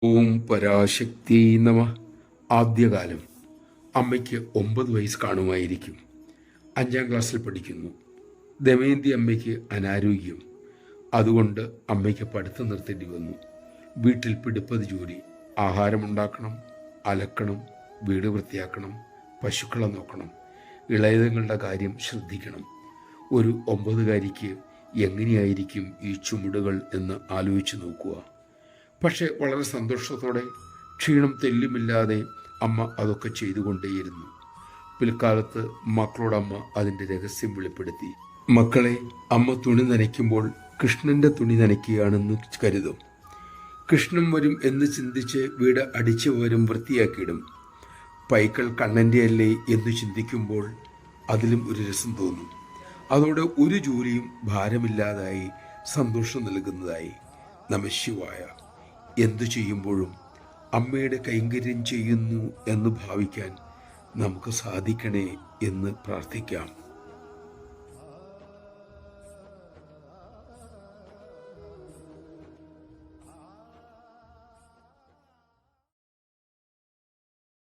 ഓം പരാശക്തി നമ. ആദ്യകാലം. അമ്മയ്ക്ക് 9 വയസ്സ് കാണുമായിരിക്കും. 5ാം ക്ലാസ്സിൽ പഠിക്കുന്നു. ദമയന്തി അമ്മയ്ക്ക് അനാരോഗ്യം. അതുകൊണ്ട് അമ്മയ്ക്ക് പഠിത്തം നിർത്തേണ്ടി വന്നു. വീട്ടിൽ പിടിപ്പത് ജോലി. ആഹാരമുണ്ടാക്കണം, അലക്കണം, വീട് വൃത്തിയാക്കണം, പശുക്കളെ നോക്കണം, ഇളയതുങ്ങളുടെ കാര്യം ശ്രദ്ധിക്കണം. ഒരു 9കാരിക്ക് എങ്ങനെയായിരിക്കും ഈ ചുമടുകൾ എന്ന് ആലോചിച്ച് നോക്കുക. പക്ഷെ വളരെ സന്തോഷത്തോടെ, ക്ഷീണം തെല്ലുമില്ലാതെ അമ്മ അതൊക്കെ ചെയ്തുകൊണ്ടേയിരുന്നു. പിൽക്കാലത്ത് മക്കളോടമ്മ അതിൻ്റെ രഹസ്യം വെളിപ്പെടുത്തി. മക്കളെ, അമ്മ തുണി നനയ്ക്കുമ്പോൾ കൃഷ്ണൻ്റെ തുണി നനയ്ക്കുകയാണെന്ന് കരുതും. കൃഷ്ണൻ വരും എന്ന് ചിന്തിച്ച് വീട് അടിച്ചു വരും വൃത്തിയാക്കിയിടും. പൈക്കൾ കണ്ണൻ്റെ അല്ലേ എന്ന് ചിന്തിക്കുമ്പോൾ അതിലും ഒരു രസം തോന്നും. അതോടെ ഒരു ജോലിയും ഭാരമില്ലാതായി സന്തോഷം നൽകുന്നതായി. നമഃശിവായ. എന്തു ചെയ്യുമ്പോഴും അമ്മയുടെ കൈങ്കര്യം ചെയ്യുന്നു എന്ന് ഭാവിക്കാൻ നമുക്ക് സാധിക്കണേ എന്ന് പ്രാർത്ഥിക്കാം.